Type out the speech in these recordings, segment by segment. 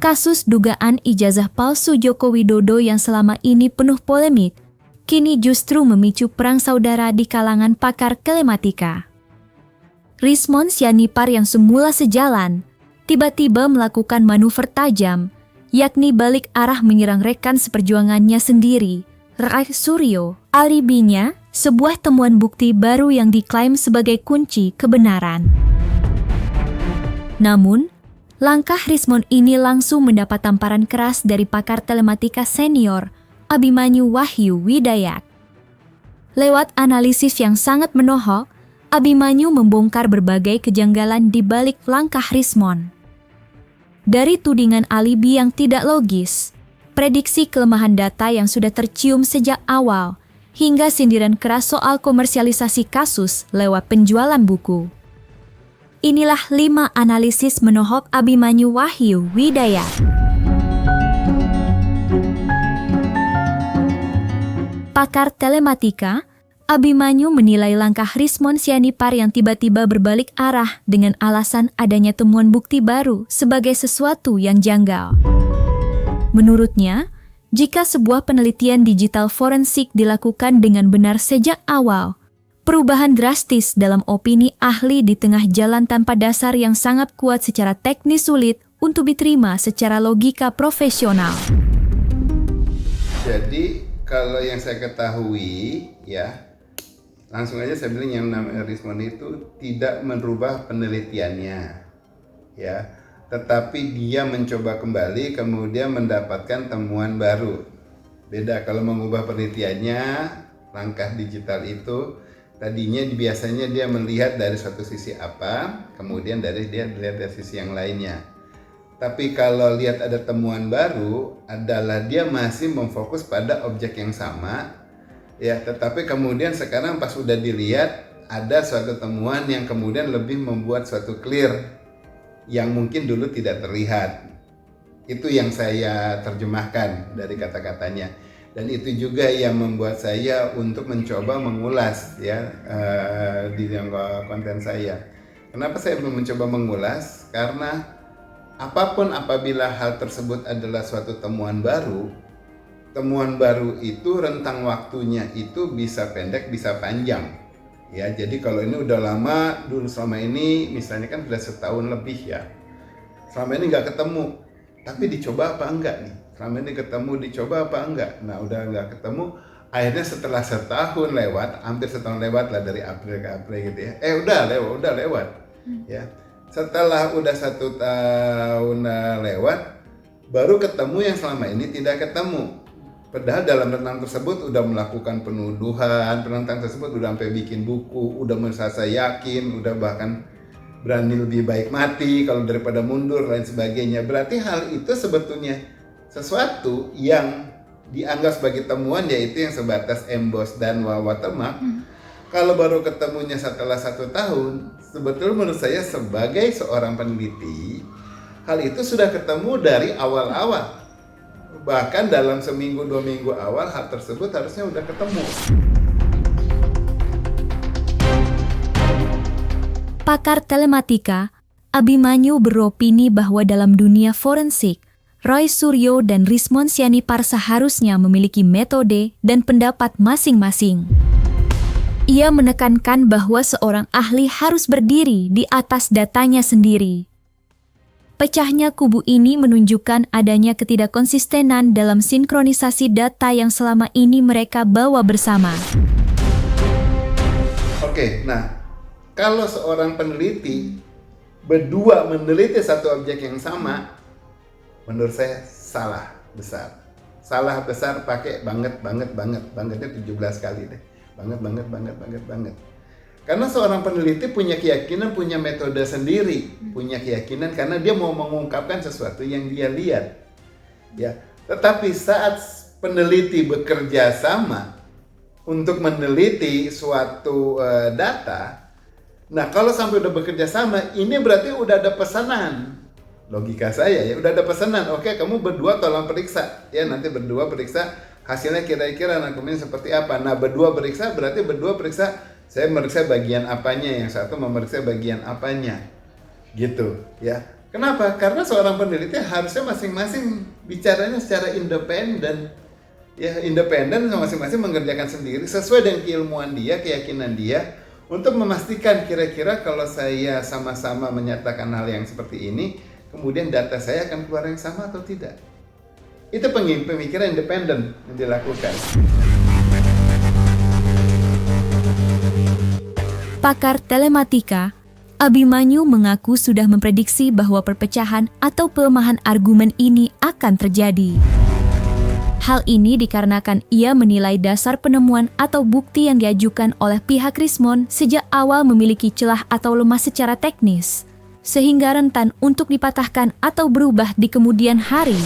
Kasus dugaan ijazah palsu Joko Widodo yang selama ini penuh polemik, kini justru memicu perang saudara di kalangan pakar telematika. Rismond Sianipar yang semula sejalan, tiba-tiba melakukan manuver tajam, yakni balik arah menyerang rekan seperjuangannya sendiri, Roy Suryo. Alibinya, sebuah temuan bukti baru yang diklaim sebagai kunci kebenaran. Namun, langkah Rismond ini langsung mendapat tamparan keras dari pakar telematika senior, Abimanyu Wahyu Widayak. Lewat analisis yang sangat menohok, Abimanyu membongkar berbagai kejanggalan di balik langkah Rismond. Dari tudingan alibi yang tidak logis, prediksi kelemahan data yang sudah tercium sejak awal, hingga sindiran keras soal komersialisasi kasus lewat penjualan buku. Inilah 5 analisis menohok Abimanyu Wahyu Widayak. Pakar telematika, Abimanyu menilai langkah Rismond Sianipar yang tiba-tiba berbalik arah dengan alasan adanya temuan bukti baru sebagai sesuatu yang janggal. Menurutnya, jika sebuah penelitian digital forensik dilakukan dengan benar sejak awal, perubahan drastis dalam opini ahli di tengah jalan tanpa dasar yang sangat kuat secara teknis sulit untuk diterima secara logika profesional. Jadi kalau yang saya ketahui ya, langsung aja saya bilang yang namanya Rismond itu tidak merubah penelitiannya ya, tetapi dia mencoba kembali kemudian mendapatkan temuan baru. Beda kalau mengubah penelitiannya, langkah digital itu tadinya biasanya dia melihat dari suatu sisi apa, kemudian dia dilihat dari sisi yang lainnya. Tapi kalau lihat ada temuan baru, adalah dia masih memfokus pada objek yang sama, ya. Tetapi kemudian sekarang pas sudah dilihat, ada suatu temuan yang kemudian lebih membuat suatu clear, yang mungkin dulu tidak terlihat. Itu yang saya terjemahkan dari kata-katanya. Dan itu juga yang membuat saya untuk mencoba mengulas ya di konten saya. Kenapa saya mencoba mengulas? Karena apapun apabila hal tersebut adalah suatu temuan baru itu rentang waktunya itu bisa pendek, bisa panjang. Ya, jadi kalau ini udah lama, dulu selama ini misalnya kan sudah setahun lebih ya. Selama ini nggak ketemu, tapi dicoba apa enggak nih? Selama ini ketemu, dicoba apa enggak? Nah, udah nggak ketemu, akhirnya setelah setahun lewat, hampir setahun lewat lah dari April ke April gitu ya. Udah lewat. Ya. Setelah udah 1 tahun lewat, baru ketemu yang selama ini tidak ketemu. Padahal dalam rentang tersebut udah melakukan penuduhan, rentang tersebut udah sampai bikin buku, udah merasa yakin, udah bahkan berani lebih baik mati kalau daripada mundur, lain sebagainya. Berarti hal itu sebetulnya sesuatu yang dianggap sebagai temuan, yaitu yang sebatas emboss dan watermark. Kalau baru ketemunya setelah 1 tahun, sebetulnya menurut saya sebagai seorang peneliti, hal itu sudah ketemu dari awal-awal. Bahkan dalam seminggu 2 minggu awal, hal tersebut harusnya udah ketemu. Pakar telematika, Abimanyu beropini bahwa dalam dunia forensik, Roy Suryo dan Rismond Sianipar seharusnya memiliki metode dan pendapat masing-masing. Ia menekankan bahwa seorang ahli harus berdiri di atas datanya sendiri. Pecahnya kubu ini menunjukkan adanya ketidakkonsistenan dalam sinkronisasi data yang selama ini mereka bawa bersama. Oke, nah kalau seorang peneliti berdua meneliti satu objek yang sama, menurut saya salah besar. Salah besar pakai bangetnya 17 kali deh. Banget. Karena seorang peneliti punya keyakinan, punya metode sendiri, punya keyakinan karena dia mau mengungkapkan sesuatu yang dia lihat. Ya, tetapi saat peneliti bekerja sama untuk meneliti suatu data, nah kalau sampai udah bekerja sama, ini berarti udah ada pesanan. Logika saya ya, udah ada pesanan. Oke, kamu berdua tolong periksa. Ya, nanti berdua periksa hasilnya kira-kira kemudian seperti apa. Nah, berdua periksa berarti berdua periksa, saya memeriksa bagian apanya, yang satu memeriksa bagian apanya. Gitu, ya. Kenapa? Karena seorang peneliti harusnya masing-masing bicaranya secara independen. Ya, independen, masing-masing mengerjakan sendiri sesuai dengan keilmuan dia, keyakinan dia, untuk memastikan kira-kira kalau saya sama-sama menyatakan hal yang seperti ini, kemudian data saya akan keluar yang sama atau tidak. Itu pemikiran independen yang dilakukan. Pakar telematika, Abimanyu mengaku sudah memprediksi bahwa perpecahan atau pelemahan argumen ini akan terjadi. Hal ini dikarenakan ia menilai dasar penemuan atau bukti yang diajukan oleh pihak Rismond sejak awal memiliki celah atau lemah secara teknis, sehingga rentan untuk dipatahkan atau berubah di kemudian hari.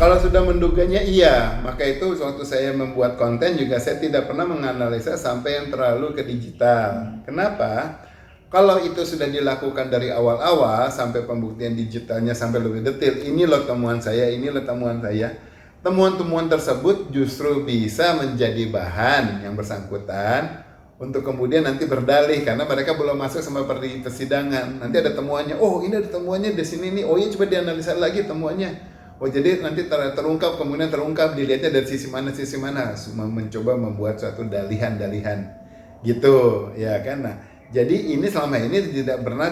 Kalau sudah menduganya iya, maka itu waktu saya membuat konten juga saya tidak pernah menganalisa sampai yang terlalu ke digital. Kenapa? Kalau itu sudah dilakukan dari awal-awal sampai pembuktian digitalnya sampai lebih detail, ini loh temuan saya, ini loh temuan saya. Temuan-temuan tersebut justru bisa menjadi bahan yang bersangkutan untuk kemudian nanti berdalih karena mereka belum masuk sama persidangan. Nanti ada temuannya, oh ini ada temuannya di sini nih, oh iya coba dianalisa lagi temuannya. Oh jadi nanti terungkap, kemudian terungkap, dilihatnya dari sisi mana, mencoba membuat suatu dalihan-dalihan gitu, ya kan. Nah, jadi ini selama ini tidak pernah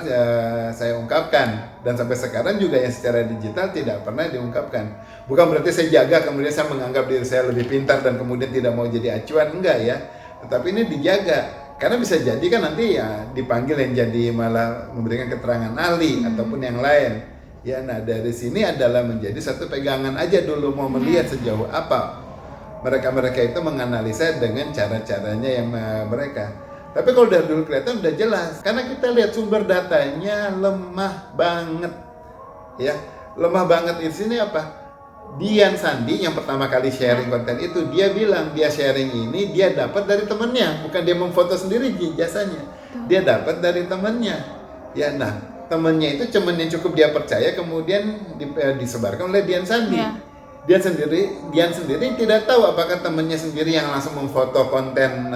saya ungkapkan, dan sampai sekarang juga yang secara digital tidak pernah diungkapkan. Bukan berarti saya jaga kemudian saya menganggap diri saya lebih pintar dan kemudian tidak mau jadi acuan, enggak ya. Tetapi ini dijaga, karena bisa jadi kan nanti ya dipanggil yang jadi malah memberikan keterangan ahli ataupun yang lain. Ya, nah dari sini adalah menjadi satu pegangan aja dulu, mau melihat sejauh apa mereka itu menganalisa dengan cara-caranya yang mereka. Tapi kalau dari dulu kelihatan udah jelas, karena kita lihat sumber datanya lemah banget, ya lemah banget. Di sini apa? Dian Sandi yang pertama kali sharing konten itu, dia bilang dia sharing ini dia dapat dari temennya, bukan dia memfoto sendiri jasanya, dia dapat dari temennya. Ya, nah temennya itu cuman yang cukup dia percaya, kemudian disebarkan oleh Dian Sandi. Ya. Dian sendiri tidak tahu apakah temannya sendiri yang langsung memfoto konten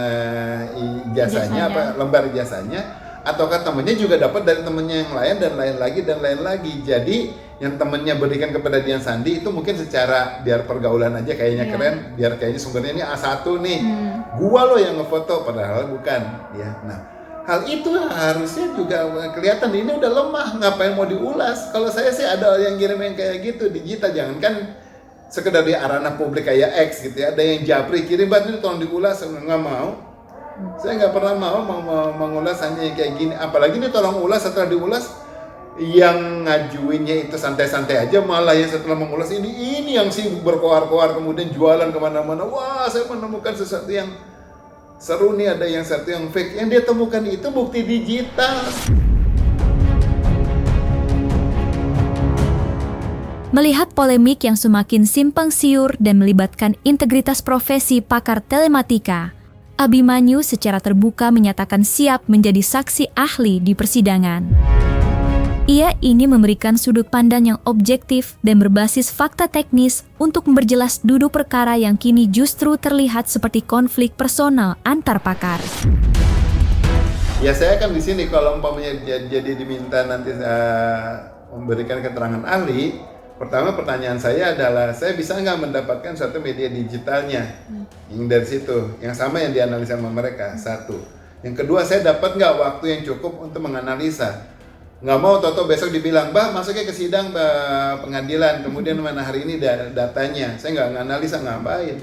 ijazahnya, lembar ijazahnya, ataukah temannya juga dapat dari temannya yang lain dan lain lagi. Jadi yang temannya berikan kepada Dian Sandi itu mungkin secara biar pergaulan aja kayaknya keren, biar kayaknya sumbernya ini A1 nih, gua loh yang ngefoto, padahal bukan. Ya, nah hal itu harusnya juga kelihatan ini udah lemah, ngapain mau diulas? Kalau saya sih ada yang kirim yang kayak gitu digital, jangankan sekedar di arena publik kayak X gitu ya, ada yang japri kirim banget ini tolong diulas, nggak mau. Saya nggak pernah mau mengulas hanya yang kayak gini, apalagi ini tolong ulas. Setelah diulas yang ngajuinnya itu santai-santai aja, malah yang setelah mengulas ini yang sibuk berkoar-koar kemudian jualan kemana-mana. Wah, saya menemukan sesuatu yang seru nih, ada yang satu yang fake. Yang dia temukan itu bukti digital. Melihat polemik yang semakin simpang siur dan melibatkan integritas profesi pakar telematika, Abimanyu secara terbuka menyatakan siap menjadi saksi ahli di persidangan. Ia ingin memberikan sudut pandang yang objektif dan berbasis fakta teknis untuk memperjelas duduk perkara yang kini justru terlihat seperti konflik personal antar pakar. Ya saya kan di sini kalau umpamanya jadi diminta nanti memberikan keterangan ahli. Pertama pertanyaan saya adalah, saya bisa nggak mendapatkan suatu media digitalnya yang dari situ, yang sama yang dianalisa sama mereka, satu. Yang kedua, saya dapat nggak waktu yang cukup untuk menganalisa. Nggak mau toto besok dibilang, bah masuknya ke sidang pengadilan, kemudian mana hari ini datanya. Saya nggak nganalisa, ngapain?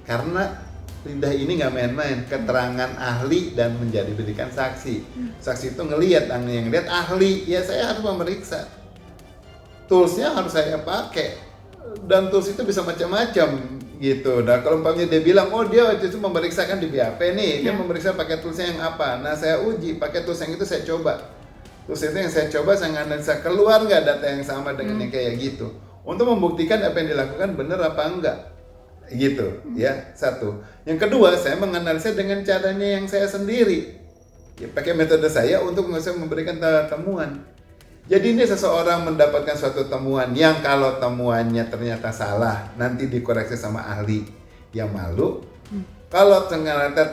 Karena lidah ini nggak main-main, keterangan ahli dan menjadi berikan saksi. Saksi itu ngelihat, yang ngelihat ahli, ya saya harus memeriksa. Toolsnya harus saya pakai, dan tools itu bisa macam-macam gitu. Nah kalau umpamanya dia bilang, oh dia waktu itu memeriksakan di BAP nih, dia memeriksa pakai toolsnya yang apa. Nah saya uji pakai tools yang itu, saya coba. Tools itu yang saya coba, saya analisa keluar nggak data yang sama dengan yang kayak gitu, untuk membuktikan apa yang dilakukan benar apa enggak gitu ya. Satu. Yang kedua, saya menganalisa dengan caranya yang saya sendiri, ya, pakai metode saya untuk memberikan temuan. Jadi ini seseorang mendapatkan suatu temuan yang kalau temuannya ternyata salah, nanti dikoreksi sama ahli, yang malu. Kalau ternyata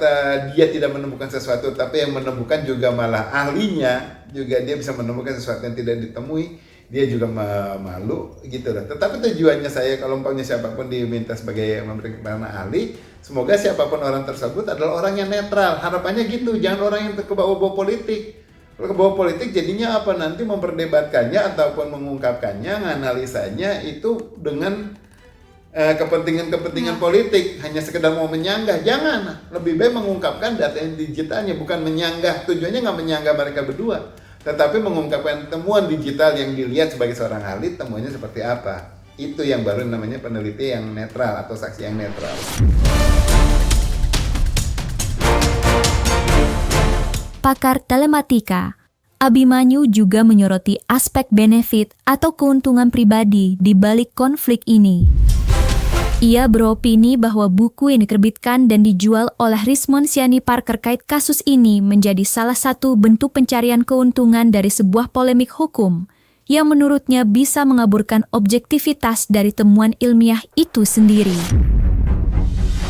dia tidak menemukan sesuatu, tapi yang menemukan juga malah ahlinya, juga dia bisa menemukan sesuatu yang tidak ditemui, dia juga malu gitu lah. Tetapi tujuannya saya kalau umpamanya siapapun diminta sebagai memberi keterangan ahli, semoga siapapun orang tersebut adalah orang yang netral. Harapannya gitu, jangan orang yang kebawa-bawa politik. Kalau kebawa politik jadinya apa, nanti memperdebatkannya ataupun mengungkapkannya, menganalisanya itu dengan kepentingan politik, hanya sekedar mau menyanggah. Jangan, lebih baik mengungkapkan data yang digitalnya, bukan menyanggah. Tujuannya nggak menyanggah mereka berdua, tetapi mengungkapkan temuan digital yang dilihat sebagai seorang ahli, temuannya seperti apa. Itu yang baru namanya peneliti yang netral atau saksi yang netral. Pakar telematika, Abimanyu juga menyoroti aspek benefit atau keuntungan pribadi di balik konflik ini. Ia beropini bahwa buku yang diterbitkan dan dijual oleh Richmond Siani Parker kait kasus ini menjadi salah satu bentuk pencarian keuntungan dari sebuah polemik hukum yang menurutnya bisa mengaburkan objektivitas dari temuan ilmiah itu sendiri.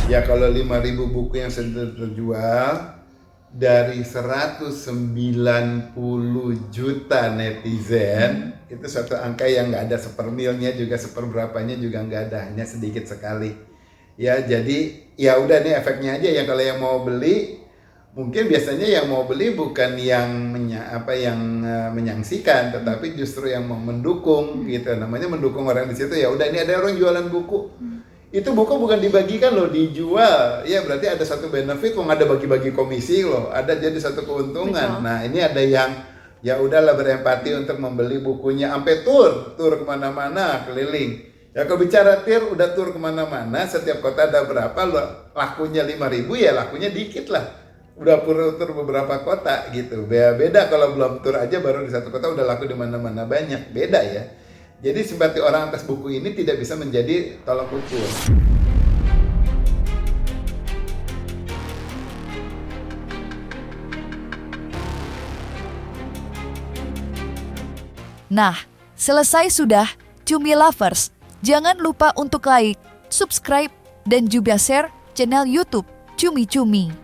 Ya kalau 5.000 buku yang sudah terjual, dari 190 juta netizen, itu suatu angka yang nggak ada sepermilnya juga, seperberapanya juga nggak ada, hanya sedikit sekali. Ya jadi ya udah nih efeknya aja, yang kalau yang mau beli, mungkin biasanya yang mau beli bukan yang menyaksikan, tetapi justru yang mau mendukung gitu. Namanya mendukung orang di situ, ya udah ini ada orang jualan buku. Itu buku bukan dibagikan loh, dijual. Ya berarti ada satu benefit, wong ada bagi-bagi komisi loh, ada jadi satu keuntungan. Betul. Nah ini ada yang ya udahlah berempati untuk membeli bukunya, sampai tur kemana-mana, keliling. Ya kalau bicara udah tur kemana-mana, setiap kota ada berapa loh, lakunya 5.000 ya lakunya dikit lah. Udah tur beberapa kota gitu. Beda kalau belum tur aja baru di satu kota udah laku di mana-mana banyak, beda ya. Jadi simpati orang atas buku ini tidak bisa menjadi tolak ukur. Nah, selesai sudah, Cumi Lovers. Jangan lupa untuk like, subscribe, dan juga share channel YouTube Cumi Cumi.